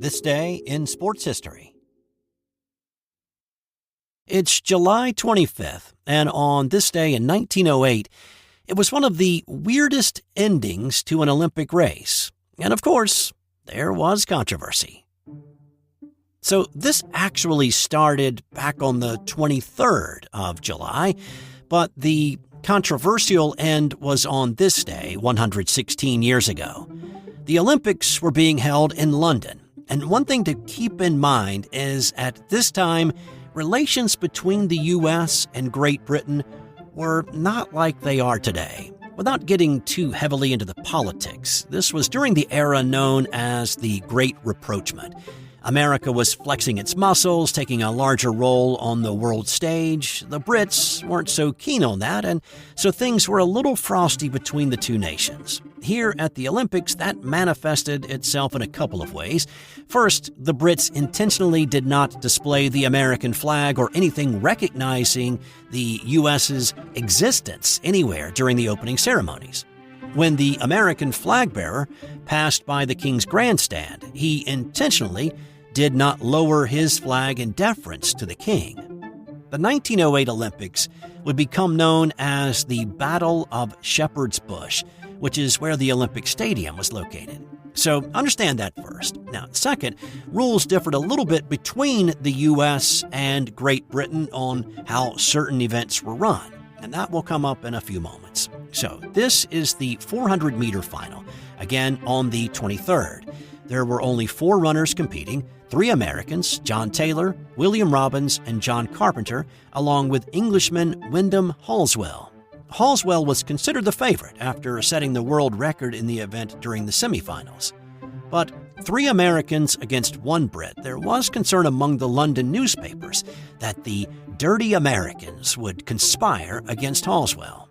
This day in sports history. It's July 25th, and on this day in 1908, it was one of the weirdest endings to an Olympic race. And of course, there was controversy. So this actually started back on the 23rd of July, but the controversial end was on this day 116 years ago. The Olympics were being held in London, and one thing to keep in mind is at this time, relations between the U.S. and Great Britain were not like they are today. Without getting too heavily into the politics, this was during the era known as the Great Rapprochement. America was flexing its muscles, taking a larger role on the world stage. The Brits weren't so keen on that, and so things were a little frosty between the two nations. Here at the Olympics, that manifested itself in a couple of ways. First, the Brits intentionally did not display the American flag or anything recognizing the U.S.'s existence anywhere during the opening ceremonies. When the American flag bearer passed by the King's grandstand, he intentionally did not lower his flag in deference to the King. The 1908 Olympics would become known as the Battle of Shepherd's Bush, which is where the Olympic Stadium was located. So understand that first. Now, second, rules differed a little bit between the U.S. and Great Britain on how certain events were run, and that will come up in a few moments. So this is the 400-meter final, again on the 23rd. There were only 4 runners competing, 3 Americans, John Taylor, William Robbins, and John Carpenter, along with Englishman Wyndham Halswell. Halswell was considered the favorite after setting the world record in the event during the semifinals. But 3 Americans against 1 Brit, there was concern among the London newspapers that the dirty Americans would conspire against Halswell.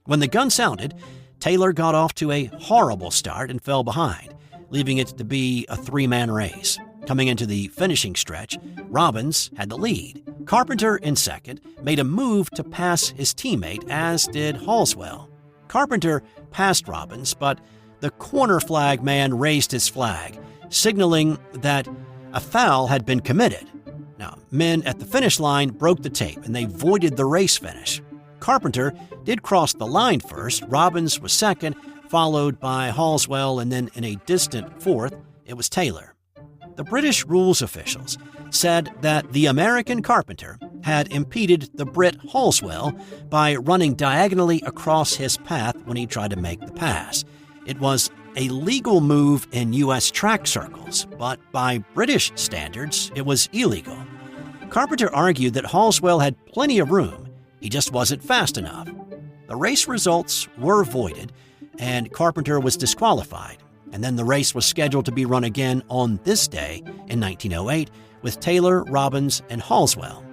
When the gun sounded, Taylor got off to a horrible start and fell behind, leaving it to be a 3-man race. Coming into the finishing stretch, Robbins had the lead. Carpenter, in second, made a move to pass his teammate, as did Halswell. Carpenter passed Robbins, but the corner flag man raised his flag, signaling that a foul had been committed. Now, men at the finish line broke the tape, and they voided the race finish. Carpenter did cross the line first. Robbins was second, followed by Halswell, and then in a distant fourth, it was Taylor. The British rules officials said that the American Carpenter had impeded the Brit Halswell by running diagonally across his path when he tried to make the pass. It was a legal move in U.S. track circles, but by British standards, it was illegal. Carpenter argued that Halswell had plenty of room, he just wasn't fast enough. The race results were voided, and Carpenter was disqualified. And then the race was scheduled to be run again on this day in 1908 with Taylor, Robbins, and Halswell.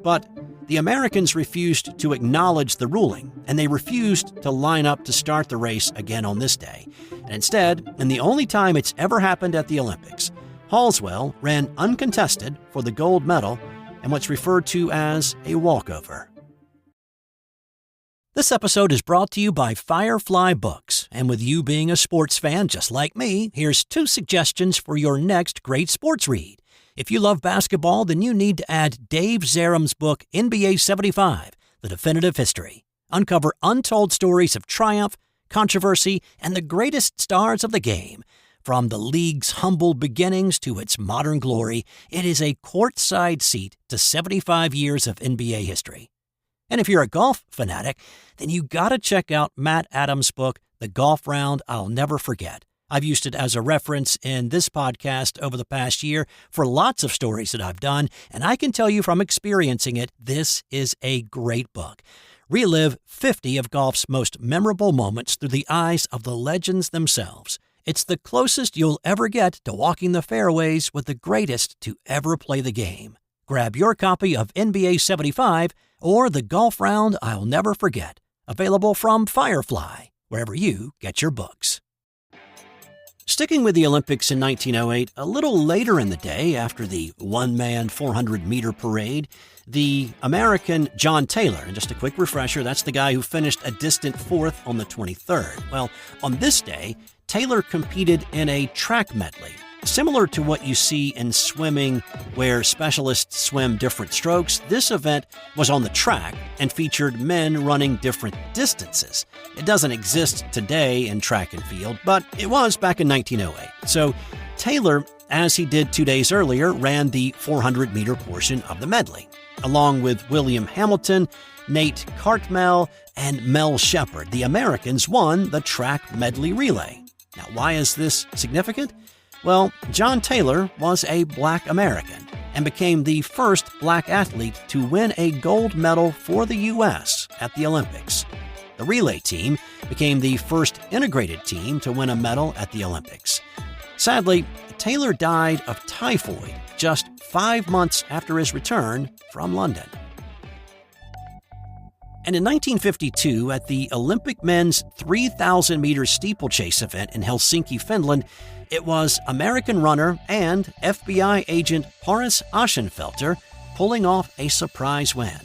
But the Americans refused to acknowledge the ruling, and they refused to line up to start the race again on this day. And instead, and the only time it's ever happened at the Olympics, Halswell ran uncontested for the gold medal and what's referred to as a walkover. This episode is brought to you by Firefly Books, and with you being a sports fan just like me, here's 2 suggestions for your next great sports read. If you love basketball, then you need to add Dave Zarum's book, NBA 75, The Definitive History. Uncover untold stories of triumph, controversy, and the greatest stars of the game. From the league's humble beginnings to its modern glory, it is a courtside seat to 75 years of NBA history. And if you're a golf fanatic, then you gotta check out Matt Adams' book, The Golf Round I'll Never Forget. I've used it as a reference in this podcast over the past year for lots of stories that I've done, and I can tell you from experiencing it, this is a great book. Relive 50 of golf's most memorable moments through the eyes of the legends themselves. It's the closest you'll ever get to walking the fairways with the greatest to ever play the game. Grab your copy of NBA 75 or The Golf Round I'll Never Forget, available from Firefly, wherever you get your books. Sticking with the Olympics in 1908, a little later in the day, after the one-man 400-meter parade, the American John Taylor, and just a quick refresher, that's the guy who finished a distant 4th on the 23rd. Well, on this day, Taylor competed in a track medley. Similar to what you see in swimming, where specialists swim different strokes, this event was on the track and featured men running different distances. It doesn't exist today in track and field, but it was back in 1908. So Taylor, as he did 2 days earlier, ran the 400-meter portion of the medley, along with William Hamilton, Nate Cartmel, and Mel Shepherd. The Americans won the track medley relay. Now, why is this significant? Well, John Taylor was a black American and became the first black athlete to win a gold medal for the U.S. at the Olympics. The relay team became the first integrated team to win a medal at the Olympics. Sadly, Taylor died of typhoid just 5 months after his return from London. And in 1952, at the Olympic men's 3,000-meter steeplechase event in Helsinki, Finland, it was American runner and FBI agent Horace Aschenfelter pulling off a surprise win.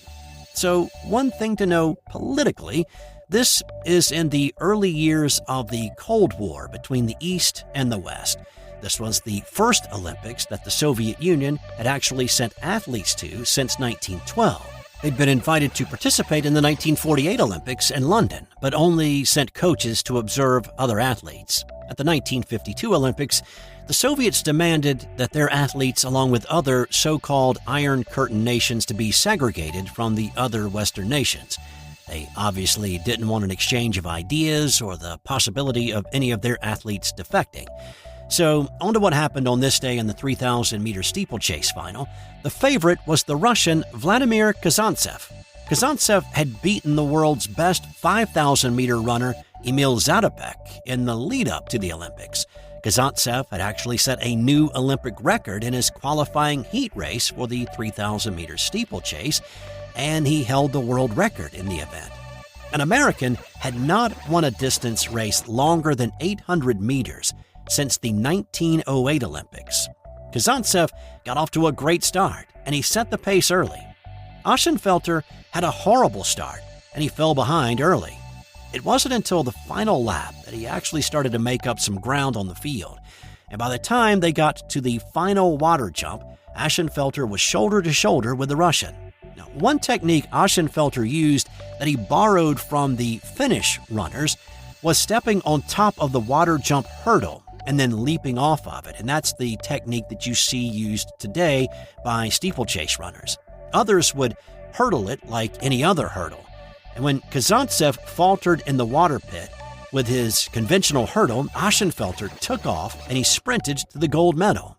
So, one thing to know politically, this is in the early years of the Cold War between the East and the West. This was the first Olympics that the Soviet Union had actually sent athletes to since 1912. They'd been invited to participate in the 1948 Olympics in London, but only sent coaches to observe other athletes. At the 1952 Olympics, the Soviets demanded that their athletes, along with other so-called Iron Curtain nations, to be segregated from the other Western nations. They obviously didn't want an exchange of ideas or the possibility of any of their athletes defecting. So, on to what happened on this day in the 3,000-meter steeplechase final. The favorite was the Russian Vladimir Kazantsev. Kazantsev had beaten the world's best 5,000-meter runner Emil Zatopek in the lead-up to the Olympics. Kazantsev had actually set a new Olympic record in his qualifying heat race for the 3,000-meter steeplechase, and he held the world record in the event. An American had not won a distance race longer than 800 meters since the 1908 Olympics. Kazantsev got off to a great start, and he set the pace early. Aschenfelter had a horrible start, and he fell behind early. It wasn't until the final lap that he actually started to make up some ground on the field, and by the time they got to the final water jump, Aschenfelter was shoulder to shoulder with the Russian. Now, one technique Aschenfelter used that he borrowed from the Finnish runners was stepping on top of the water jump hurdle and then leaping off of it, and that's the technique that you see used today by steeplechase runners. Others would hurdle it like any other hurdle, and when Kazantsev faltered in the water pit with his conventional hurdle, Aschenfelter took off and he sprinted to the gold medal.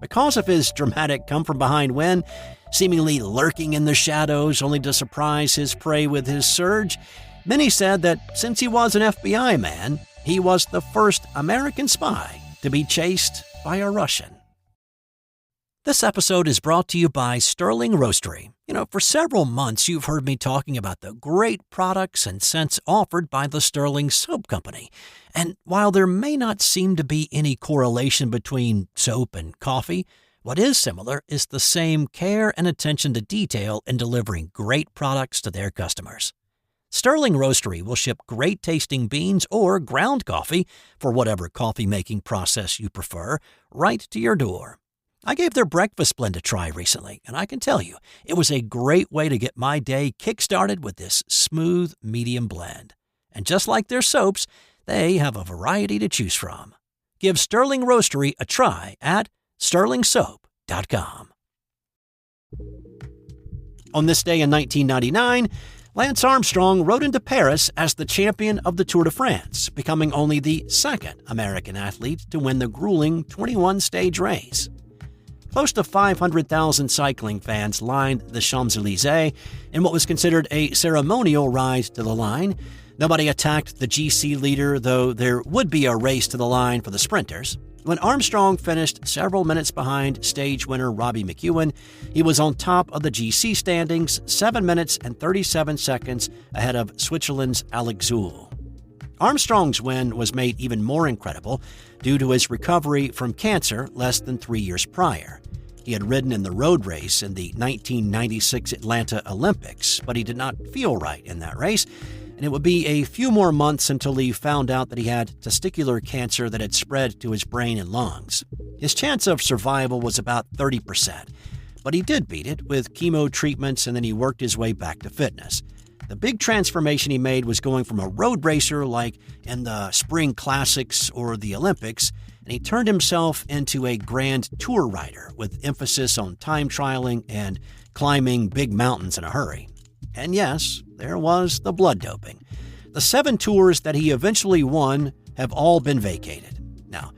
Because of his dramatic come-from-behind win, seemingly lurking in the shadows only to surprise his prey with his surge, many said that since he was an FBI man, he was the first American spy to be chased by a Russian. This episode is brought to you by Sterling Roastery. For several months you've heard me talking about the great products and scents offered by the Sterling Soap Company. And while there may not seem to be any correlation between soap and coffee, what is similar is the same care and attention to detail in delivering great products to their customers. Sterling Roastery will ship great-tasting beans or ground coffee, for whatever coffee-making process you prefer, right to your door. I gave their breakfast blend a try recently, and I can tell you, it was a great way to get my day kick-started with this smooth, medium blend. And just like their soaps, they have a variety to choose from. Give Sterling Roastery a try at sterlingsoap.com. On this day in 1999, Lance Armstrong rode into Paris as the champion of the Tour de France, becoming only the second American athlete to win the grueling 21-stage race. Close to 500,000 cycling fans lined the Champs-Élysées in what was considered a ceremonial ride to the line. Nobody attacked the GC leader, though there would be a race to the line for the sprinters. When Armstrong finished several minutes behind stage winner Robbie McEwen, he was on top of the GC standings 7 minutes and 37 seconds ahead of Switzerland's Alex Zülle. Armstrong's win was made even more incredible due to his recovery from cancer less than 3 years prior. He had ridden in the road race in the 1996 Atlanta Olympics, but he did not feel right in that race. and it would be a few more months until he found out that he had testicular cancer that had spread to his brain and lungs. His chance of survival was about 30%, but he did beat it with chemo treatments, and then he worked his way back to fitness. The big transformation he made was going from a road racer like in the Spring Classics or the Olympics, and he turned himself into a grand tour rider with emphasis on time trialing and climbing big mountains in a hurry. And yes, there was the blood doping. The 7 tours that he eventually won have all been vacated. Now,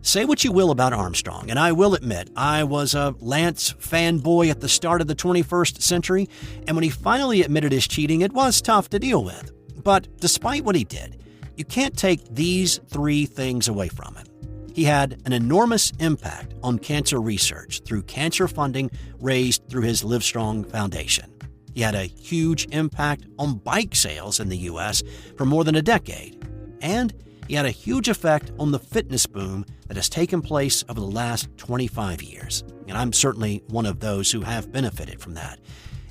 say what you will about Armstrong, and I will admit I was a Lance fanboy at the start of the 21st century, and when he finally admitted his cheating, it was tough to deal with. But despite what he did, you can't take these 3 things away from him. He had an enormous impact on cancer research through cancer funding raised through his Livestrong Foundation. He had a huge impact on bike sales in the U.S. for more than a decade. And he had a huge effect on the fitness boom that has taken place over the last 25 years. And I'm certainly one of those who have benefited from that.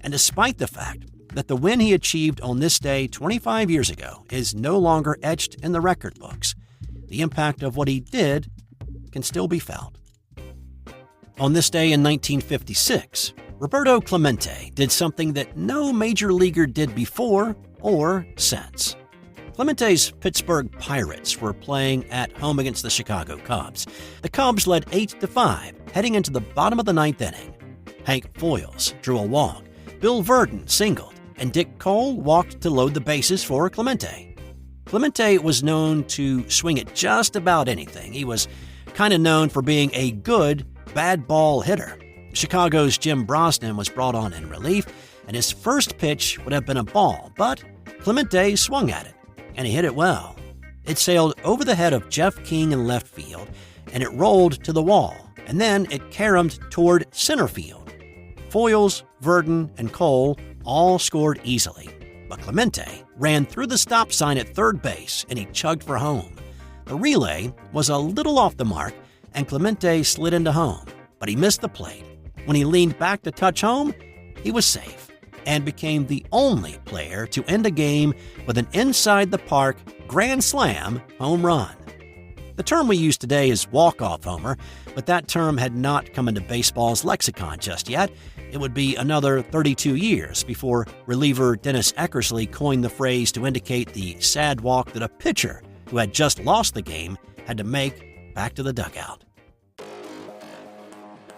And despite the fact that the win he achieved on this day 25 years ago is no longer etched in the record books, the impact of what he did can still be felt. On this day in 1956, Roberto Clemente did something that no major leaguer did before or since. Clemente's Pittsburgh Pirates were playing at home against the Chicago Cubs. The Cubs led 8-5, heading into the bottom of the 9th inning. Hank Foyles drew a walk, Bill Verdon singled, and Dick Cole walked to load the bases for Clemente. Clemente was known to swing at just about anything. He was kind of known for being a good bad ball hitter. Chicago's Jim Brosnan was brought on in relief, and his first pitch would have been a ball, but Clemente swung at it, and he hit it well. It sailed over the head of Jeff King in left field, and it rolled to the wall, and then it caromed toward center field. Foyles, Verdon, and Cole all scored easily, but Clemente ran through the stop sign at third base, and he chugged for home. The relay was a little off the mark, and Clemente slid into home, but he missed the plate. When he leaned back to touch home, he was safe and became the only player to end a game with an inside-the-park grand slam home run. The term we use today is walk-off homer, but that term had not come into baseball's lexicon just yet. It would be another 32 years before reliever Dennis Eckersley coined the phrase to indicate the sad walk that a pitcher who had just lost the game had to make back to the dugout.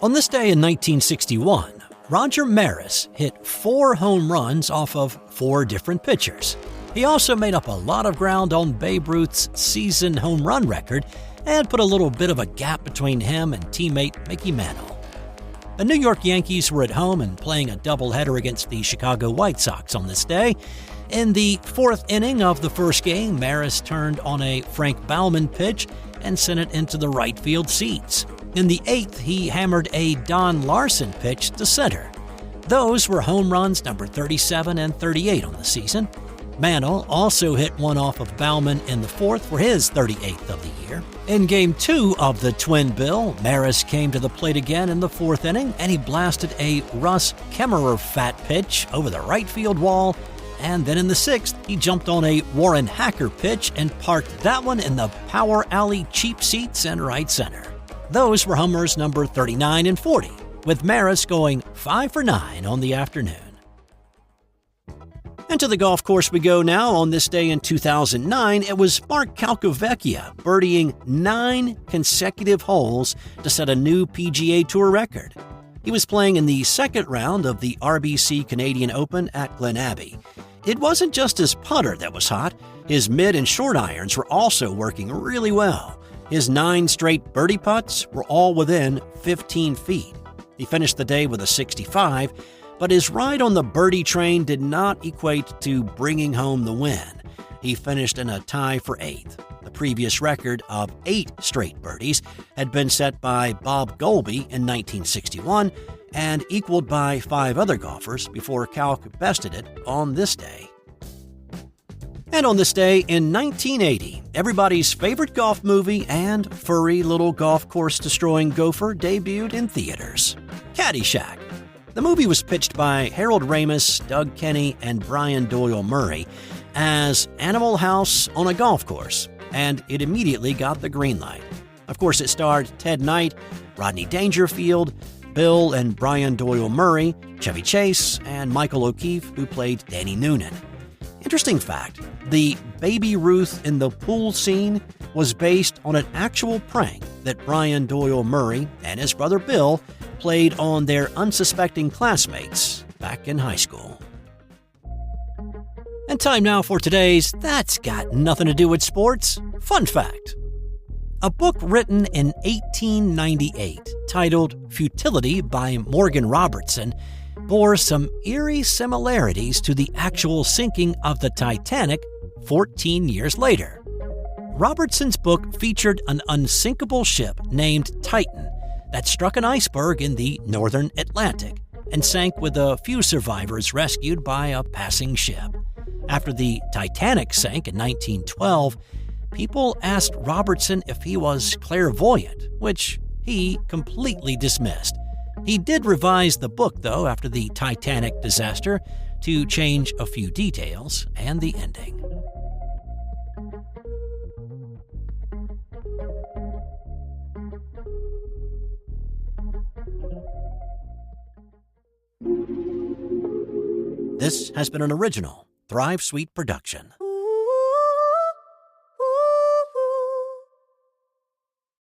On this day in 1961, Roger Maris hit 4 home runs off of 4 different pitchers. He also made up a lot of ground on Babe Ruth's season home run record and put a little bit of a gap between him and teammate Mickey Mantle. The New York Yankees were at home and playing a doubleheader against the Chicago White Sox on this day. In the 4th inning of the first game, Maris turned on a Frank Baumann pitch and sent it into the right field seats. In the 8th, he hammered a Don Larson pitch to center. Those were home runs number 37 and 38 on the season. Mantle also hit one off of Baumann in the 4th for his 38th of the year. In Game 2 of the Twin Bill, Maris came to the plate again in the 4th inning, and he blasted a Russ Kemmerer fat pitch over the right field wall. And then in the 6th, he jumped on a Warren Hacker pitch and parked that one in the power alley cheap seats in right center. Those were homers number 39 and 40, with Maris going 5 for 9 on the afternoon. And to the golf course we go now. On this day in 2009, it was Mark Calcavecchia birdieing 9 consecutive holes to set a new PGA Tour record. He was playing in the 2nd round of the RBC Canadian Open at Glen Abbey. It wasn't just his putter that was hot. His mid and short irons were also working really well. His 9 straight birdie putts were all within 15 feet. He finished the day with a 65, but his ride on the birdie train did not equate to bringing home the win. He finished in a tie for 8th. The previous record of 8 straight birdies had been set by Bob Golby in 1961 and equaled by 5 other golfers before Calc bested it on this day. And on this day in 1980, everybody's favorite golf movie and furry little golf course destroying gopher debuted in theaters. Caddyshack. The movie was pitched by Harold Ramis, Doug Kenny, and Brian Doyle Murray, as Animal House on a Golf Course, and it immediately got the green light. Of course, it starred Ted Knight, Rodney Dangerfield, Bill and Brian Doyle Murray, Chevy Chase, and Michael O'Keefe, who played Danny Noonan. Interesting fact, the Baby Ruth in the pool scene was based on an actual prank that Brian Doyle Murray and his brother Bill played on their unsuspecting classmates back in high school. And time now for today's That's Got Nothing to Do with Sports fun fact. A book written in 1898 titled Futility by Morgan Robertson bore some eerie similarities to the actual sinking of the Titanic 14 years later. Robertson's book featured an unsinkable ship named Titan that struck an iceberg in the northern Atlantic and sank with a few survivors rescued by a passing ship. After the Titanic sank in 1912, people asked Robertson if he was clairvoyant, which he completely dismissed. He did revise the book, though, after the Titanic disaster to change a few details and the ending. This has been an original Thrive Suite production.